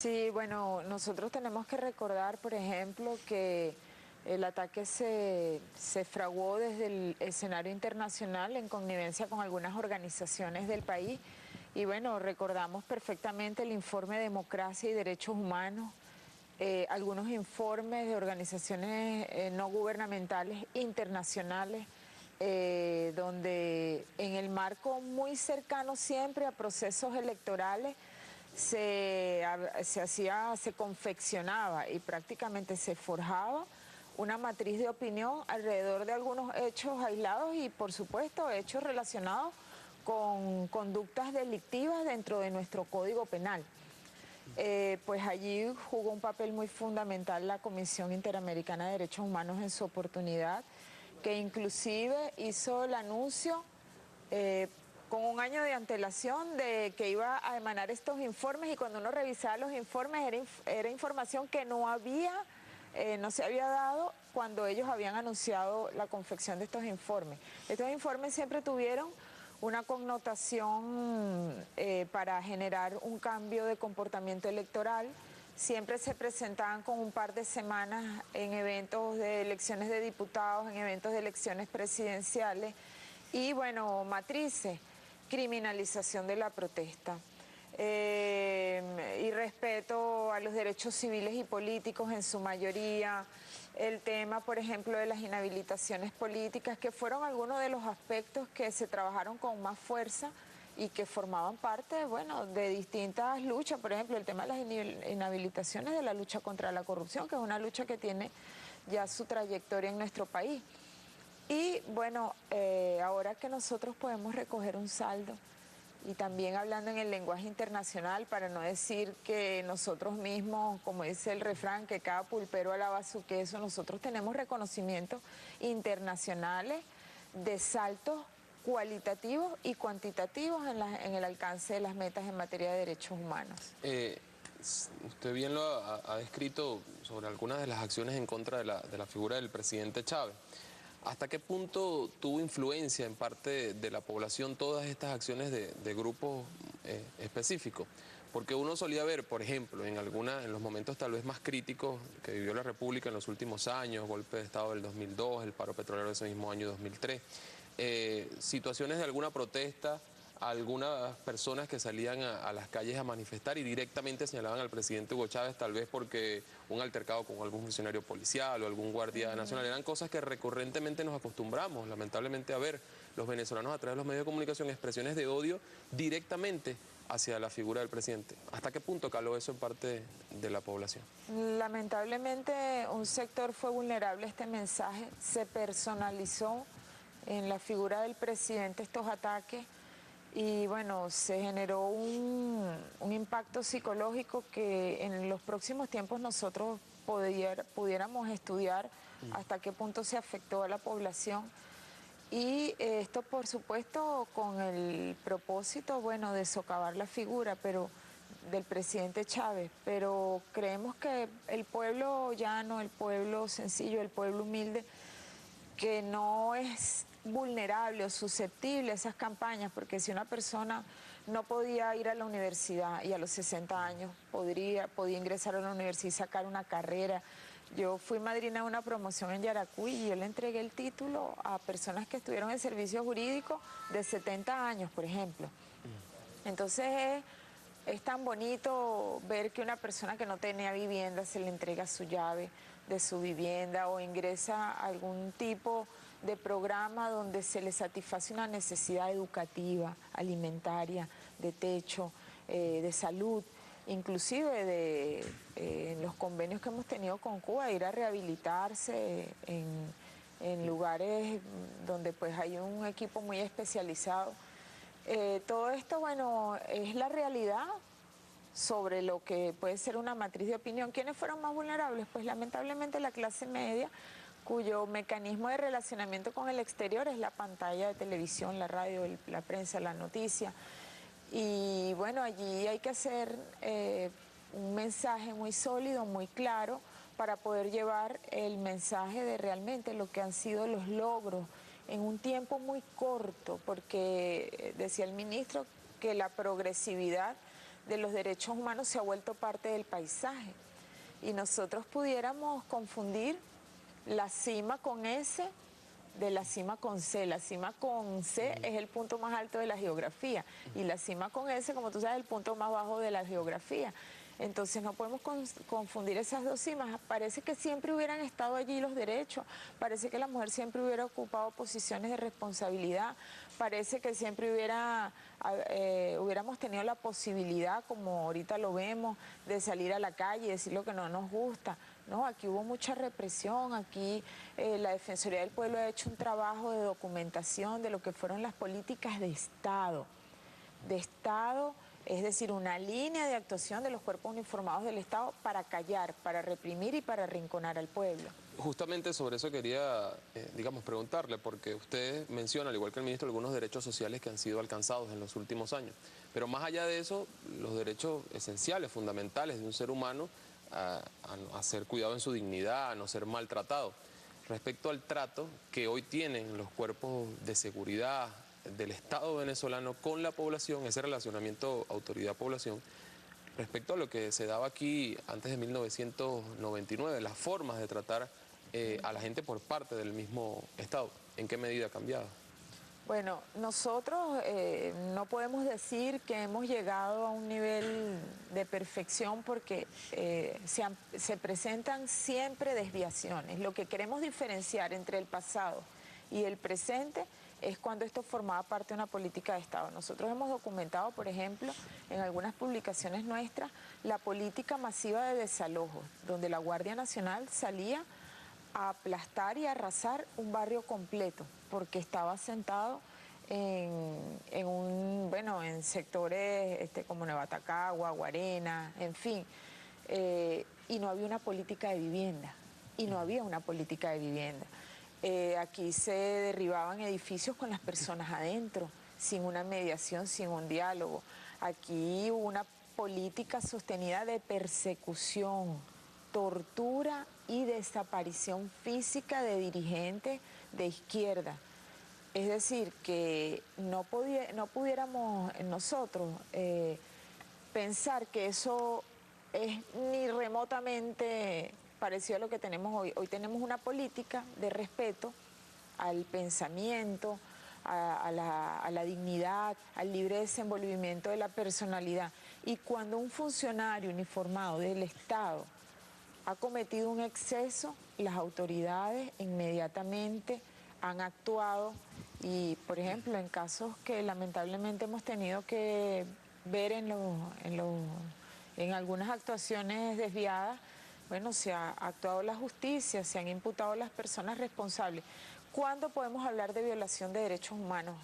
Sí, bueno, nosotros tenemos que recordar, por ejemplo, que el ataque se fraguó desde el escenario internacional en connivencia con algunas organizaciones del país. Y bueno, recordamos perfectamente el informe Democracia y Derechos Humanos, algunos informes de organizaciones no gubernamentales internacionales, donde en el marco muy cercano siempre a procesos electorales, se confeccionaba y prácticamente se forjaba una matriz de opinión alrededor de algunos hechos aislados y, por supuesto, hechos relacionados con conductas delictivas dentro de nuestro Código Penal. Pues allí jugó un papel muy fundamental la Comisión Interamericana de Derechos Humanos en su oportunidad, que inclusive hizo el anuncio con un año de antelación de que iba a emanar estos informes, y cuando uno revisaba los informes era información que no se había dado cuando ellos habían anunciado la confección de estos informes. Estos informes siempre tuvieron una connotación para generar un cambio de comportamiento electoral. Siempre se presentaban con un par de semanas en eventos de elecciones de diputados, en eventos de elecciones presidenciales y, bueno, matrices, criminalización de la protesta. Y respeto a los derechos civiles y políticos en su mayoría, el tema, por ejemplo, de las inhabilitaciones políticas, que fueron algunos de los aspectos que se trabajaron con más fuerza y que formaban parte, bueno, de distintas luchas. Por ejemplo, el tema de las inhabilitaciones, de la lucha contra la corrupción, que es una lucha que tiene ya su trayectoria en nuestro país. Y bueno, ahora que nosotros podemos recoger un saldo, y también hablando en el lenguaje internacional, para no decir que nosotros mismos, como dice el refrán, que cada pulpero alaba su queso, nosotros tenemos reconocimientos internacionales de saltos cualitativos y cuantitativos en el alcance de las metas en materia de derechos humanos. Usted bien lo ha descrito sobre algunas de las acciones en contra de la figura del presidente Chávez. ¿Hasta qué punto tuvo influencia en parte de la población todas estas acciones de grupos específicos? Porque uno solía ver, por ejemplo, en los momentos tal vez más críticos que vivió la República en los últimos años, golpe de Estado del 2002, el paro petrolero de ese mismo año 2003, situaciones de alguna protesta, algunas personas que salían a las calles a manifestar y directamente señalaban al presidente Hugo Chávez, tal vez porque un altercado con algún funcionario policial o algún guardia nacional. Eran cosas que recurrentemente nos acostumbramos, lamentablemente, a ver los venezolanos a través de los medios de comunicación, expresiones de odio directamente hacia la figura del presidente. ¿Hasta qué punto caló eso en parte de la población? Lamentablemente un sector fue vulnerable a este mensaje, se personalizó en la figura del presidente estos ataques y, bueno, se generó un impacto psicológico que en los próximos tiempos nosotros pudiéramos estudiar hasta qué punto se afectó a la población. Y esto, por supuesto, con el propósito, bueno, de socavar la figura del presidente Chávez, pero creemos que el pueblo llano, el pueblo sencillo, el pueblo humilde, que no es vulnerable o susceptible a esas campañas, porque si una persona no podía ir a la universidad y a los 60 años podía ingresar a la universidad y sacar una carrera. Yo fui madrina de una promoción en Yaracuy y yo le entregué el título a personas que estuvieron en servicio jurídico de 70 años, por ejemplo. Entonces es tan bonito ver que una persona que no tenía vivienda se le entrega su llave de su vivienda o ingresa a algún tipo de programa donde se le satisface una necesidad educativa, alimentaria, de techo, de salud, inclusive en los convenios que hemos tenido con Cuba, ir a rehabilitarse en lugares donde pues hay un equipo muy especializado. Todo esto, bueno, es la realidad sobre lo que puede ser una matriz de opinión. ¿Quiénes fueron más vulnerables? Pues lamentablemente la clase media, cuyo mecanismo de relacionamiento con el exterior es la pantalla de televisión, la radio, la prensa, la noticia. Y bueno, allí hay que hacer un mensaje muy sólido, muy claro, para poder llevar el mensaje de realmente lo que han sido los logros en un tiempo muy corto, porque decía el ministro que la progresividad de los derechos humanos se ha vuelto parte del paisaje. Y nosotros pudiéramos confundir la cima con S de la cima con C. La cima con C es el punto más alto de la geografía y la cima con S, como tú sabes, es el punto más bajo de la geografía. Entonces no podemos confundir esas dos cimas. Parece que siempre hubieran estado allí los derechos, parece que la mujer siempre hubiera ocupado posiciones de responsabilidad, parece que siempre hubiéramos tenido la posibilidad, como ahorita lo vemos, de salir a la calle y decir lo que no nos gusta. No, aquí hubo mucha represión, aquí la Defensoría del Pueblo ha hecho un trabajo de documentación de lo que fueron las políticas de Estado, es decir, una línea de actuación de los cuerpos uniformados del Estado para callar, para reprimir y para arrinconar al pueblo. Justamente sobre eso quería, digamos, preguntarle, porque usted menciona, al igual que el ministro, algunos derechos sociales que han sido alcanzados en los últimos años. Pero más allá de eso, los derechos esenciales, fundamentales de un ser humano, a ser cuidado en su dignidad, a no ser maltratado. Respecto al trato que hoy tienen los cuerpos de seguridad del Estado venezolano con la población, ese relacionamiento autoridad-población, respecto a lo que se daba aquí antes de 1999, las formas de tratar a la gente por parte del mismo Estado, ¿en qué medida ha cambiado? Bueno, nosotros no podemos decir que hemos llegado a un nivel de perfección porque se presentan siempre desviaciones. Lo que queremos diferenciar entre el pasado y el presente es cuando esto formaba parte de una política de Estado. Nosotros hemos documentado, por ejemplo, en algunas publicaciones nuestras, la política masiva de desalojos, donde la Guardia Nacional salía a aplastar y arrasar un barrio completo, porque estaba asentado en sectores como Nueva Tacagua, Guarena, en fin, y no había una política de vivienda, aquí se derribaban edificios con las personas adentro, sin una mediación, sin un diálogo. Aquí hubo una política sostenida de persecución, tortura y desaparición física de dirigentes de izquierda. Es decir, que no pudiéramos nosotros pensar que eso es ni remotamente parecido a lo que tenemos hoy. Hoy tenemos una política de respeto al pensamiento, a la dignidad, al libre desenvolvimiento de la personalidad. Y cuando un funcionario uniformado del Estado ha cometido un exceso, las autoridades inmediatamente han actuado y, por ejemplo, en casos que lamentablemente hemos tenido que ver en algunas actuaciones desviadas, bueno, se ha actuado la justicia, se han imputado las personas responsables. ¿Cuándo podemos hablar de violación de derechos humanos?